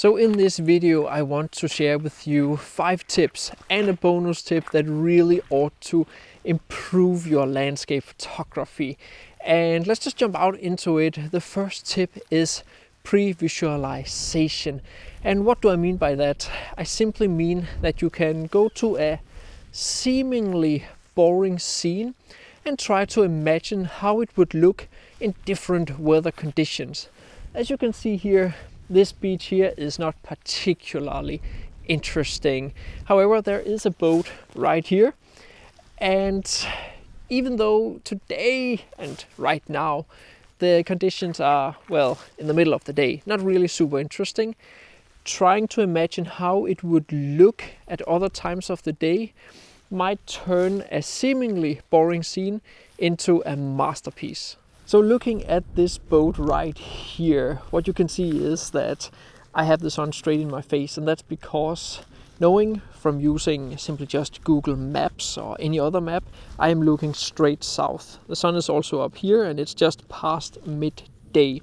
So in this video I want to share with you 5 tips and a bonus tip that really ought to improve your landscape photography. And let's just jump out into it. The first tip is pre-visualization. And what do I mean by that? I simply mean that you can go to a seemingly boring scene and try to imagine how it would look in different weather conditions. As you can see here, this beach here is not particularly interesting. However, there is a boat right here, and even though today and right now the conditions are, well, in the middle of the day, not really super interesting, trying to imagine how it would look at other times of the day might turn a seemingly boring scene into a masterpiece. So looking at this boat right here, what you can see is that I have the sun straight in my face, and that's because knowing from using simply just Google Maps or any other map, I am looking straight south. The sun is also up here and it's just past midday.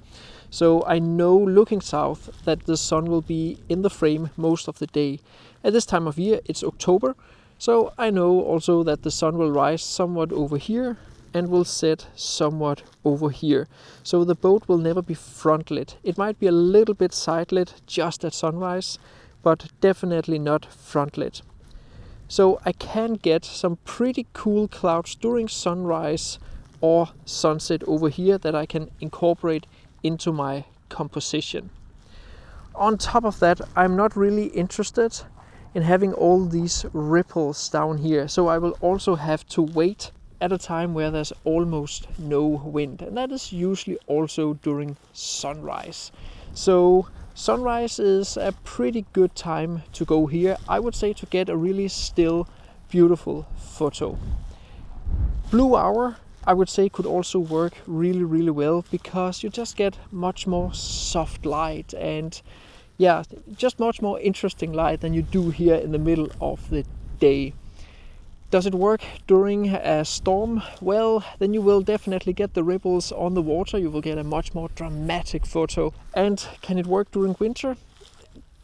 So I know looking south that the sun will be in the frame most of the day. At this time of year it's October, so I know also that the sun will rise somewhat over here and will set somewhat over here. So the boat will never be front lit. It might be a little bit side lit just at sunrise, but definitely not front lit. So I can get some pretty cool clouds during sunrise or sunset over here that I can incorporate into my composition. On top of that, I'm not really interested in having all these ripples down here. So I will also have to wait at a time where there's almost no wind, and that is usually also during sunrise. So sunrise is a pretty good time to go here, I would say, to get a really still, beautiful photo. Blue hour, I would say, could also work really well, because you just get much more soft light and just much more interesting light than you do here in the middle of the day. Does it work during a storm? Well, then you will definitely get the ripples on the water. You will get a much more dramatic photo. And can it work during winter?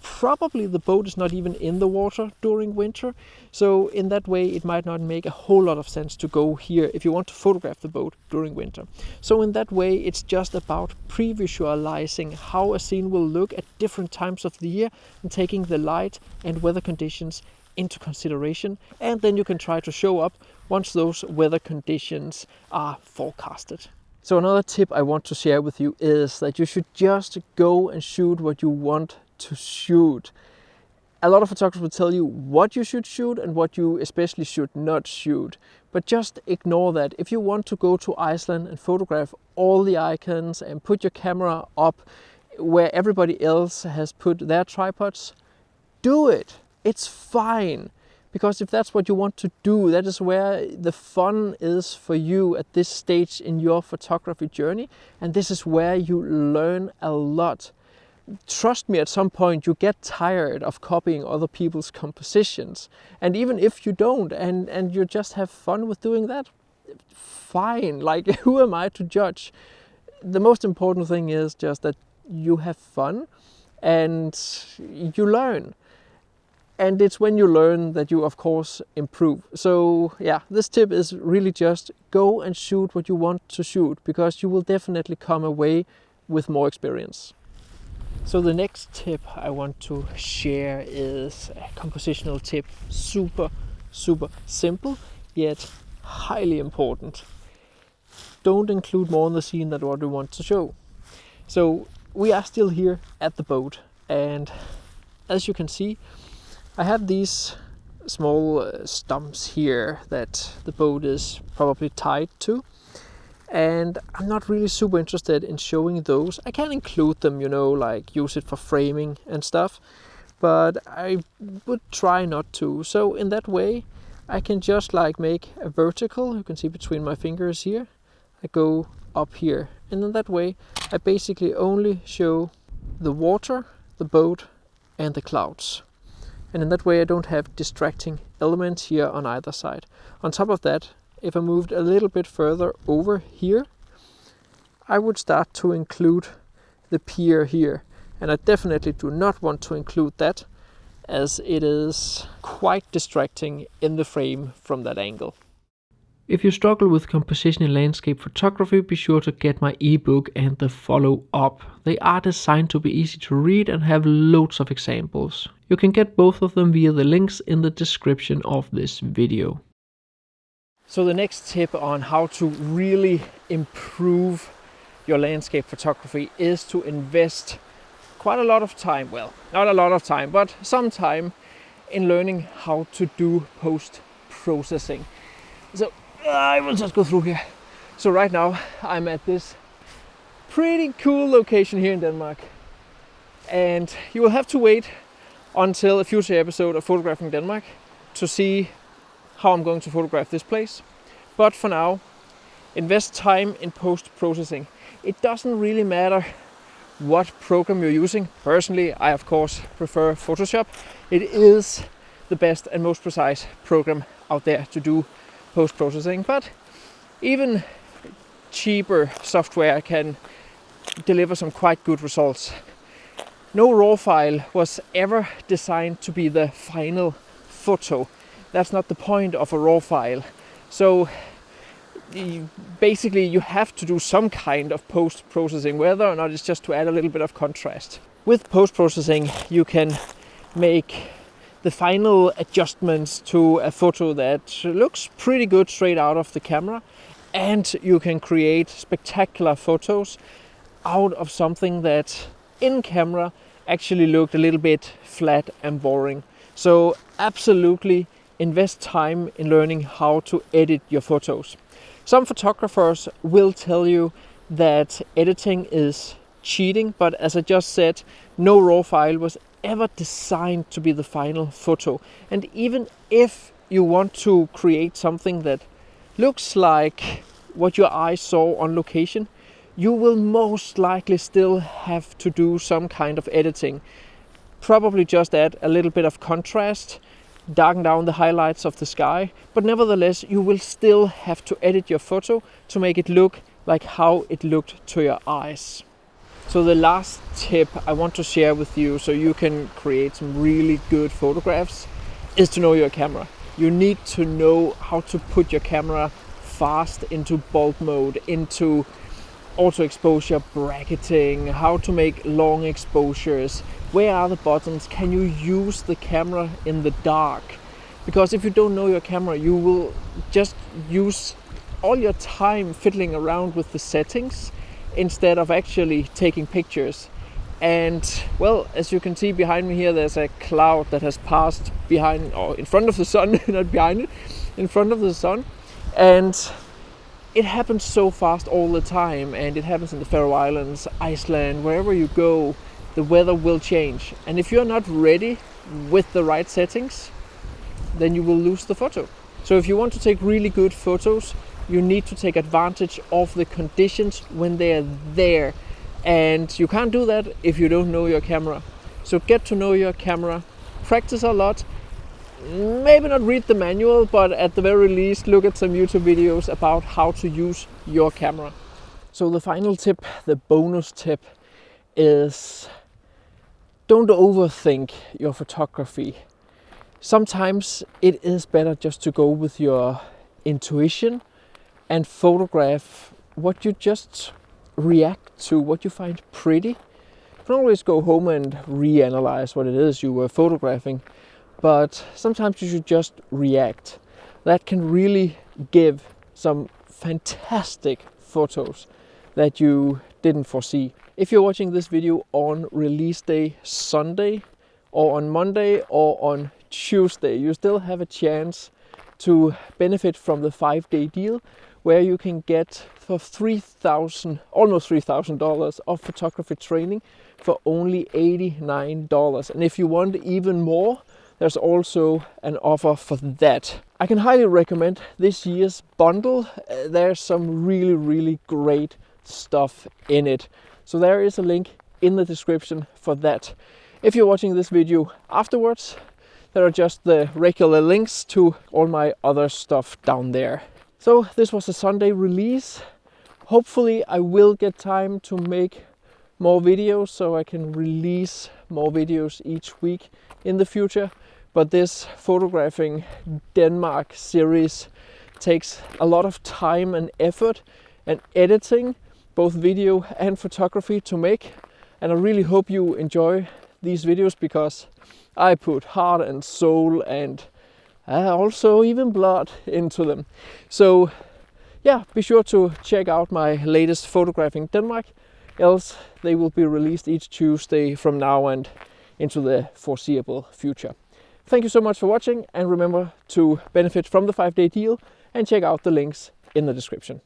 Probably the boat is not even in the water during winter. So in that way, it might not make a whole lot of sense to go here if you want to photograph the boat during winter. So in that way, it's just about pre-visualizing how a scene will look at different times of the year and taking the light and weather conditions into consideration, and then you can try to show up once those weather conditions are forecasted. So another tip I want to share with you is that you should just go and shoot what you want to shoot. A lot of photographers will tell you what you should shoot and what you especially should not shoot, but just ignore that. If you want to go to Iceland and photograph all the icons and put your camera up where everybody else has put their tripods, do it. It's fine, because if that's what you want to do, that is where the fun is for you at this stage in your photography journey, and this is where you learn a lot. Trust me, at some point you get tired of copying other people's compositions, and even if you don't and you just have fun with doing that, fine. Like, who am I to judge? The most important thing is just that you have fun and you learn. And it's when you learn that you, of course, improve. So yeah, this tip is really just go and shoot what you want to shoot, because you will definitely come away with more experience. So the next tip I want to share is a compositional tip. Super simple, yet highly important. Don't include more in the scene than what you want to show. So we are still here at the boat, and as you can see, I have these small stumps here that the boat is probably tied to, and I'm not really super interested in showing those. I can include them, like use it for framing and stuff, but I would try not to. So in that way, I can just make a vertical. You can see between my fingers here, I go up here, and in that way I basically only show the water, the boat and the clouds. And in that way I don't have distracting elements here on either side. On top of that, if I moved a little bit further over here, I would start to include the pier here. and I definitely do not want to include that, as it is quite distracting in the frame from that angle. If you struggle with composition in landscape photography, be sure to get my ebook and the follow-up. They are designed to be easy to read and have loads of examples. You can get both of them via the links in the description of this video. So the next tip on how to really improve your landscape photography is to invest quite a lot of time, well, not a lot of time, but some time in learning how to do post-processing. So I will just go through here. So right now I'm at this pretty cool location here in Denmark, and you will have to wait until a future episode of Photographing Denmark to see how I'm going to photograph this place. But for now, invest time in post-processing. It doesn't really matter what program you're using. Personally, I of course prefer Photoshop. It is the best and most precise program out there to do post-processing, but even cheaper software can deliver some quite good results. No RAW file was ever designed to be the final photo. That's not the point of a RAW file. So basically you have to do some kind of post-processing, whether or not it's just to add a little bit of contrast. With post-processing you can make the final adjustments to a photo that looks pretty good straight out of the camera, and you can create spectacular photos out of something that in camera actually looked a little bit flat and boring. So absolutely invest time in learning how to edit your photos. Some photographers will tell you that editing is cheating, but as I just said, no RAW file was ever designed to be the final photo. And even if you want to create something that looks like what your eyes saw on location, you will most likely still have to do some kind of editing. Probably just add a little bit of contrast, darken down the highlights of the sky, but nevertheless you will still have to edit your photo to make it look like how it looked to your eyes. So the last tip I want to share with you so you can create some really good photographs is to know your camera. You need to know how to put your camera fast into bulk mode, into auto exposure bracketing, how to make long exposures, where are the buttons, can you use the camera in the dark? Because if you don't know your camera, you will just use all your time fiddling around with the settings instead of actually taking pictures. And well, as you can see behind me here, there's a cloud that has passed behind or in front of the sun, not behind it, in front of the sun. And it happens so fast all the time, and it happens in the Faroe Islands, Iceland, wherever you go, the weather will change. And if you're not ready with the right settings, then you will lose the photo. So if you want to take really good photos, you need to take advantage of the conditions when they're there. And you can't do that if you don't know your camera. So get to know your camera, practice a lot, maybe not read the manual, but at the very least look at some YouTube videos about how to use your camera. So the final tip, the bonus tip, is don't overthink your photography. Sometimes it is better just to go with your intuition and photograph what you just react to, what you find pretty. You can always go home and reanalyze what it is you were photographing, but sometimes you should just react. That can really give some fantastic photos that you didn't foresee. If you're watching this video on release day Sunday, or on Monday, or on Tuesday, you still have a chance to benefit from the 5-day deal, where you can get for almost $3,000 of photography training for only $89. And if you want even more, there's also an offer for that. I can highly recommend this year's bundle. There's some really great stuff in it. So there is a link in the description for that. If you're watching this video afterwards, there are just the regular links to all my other stuff down there. So this was a Sunday release. Hopefully I will get time to make more videos, so I can release more videos each week in the future. But this photographing Denmark series takes a lot of time and effort and editing, both video and photography, to make. And I really hope you enjoy these videos, because I put heart and soul and also even blood into them. So yeah, be sure to check out my latest Photographing Denmark, else they will be released each Tuesday from now and into the foreseeable future. Thank you so much for watching, and remember to benefit from the 5-day deal and check out the links in the description.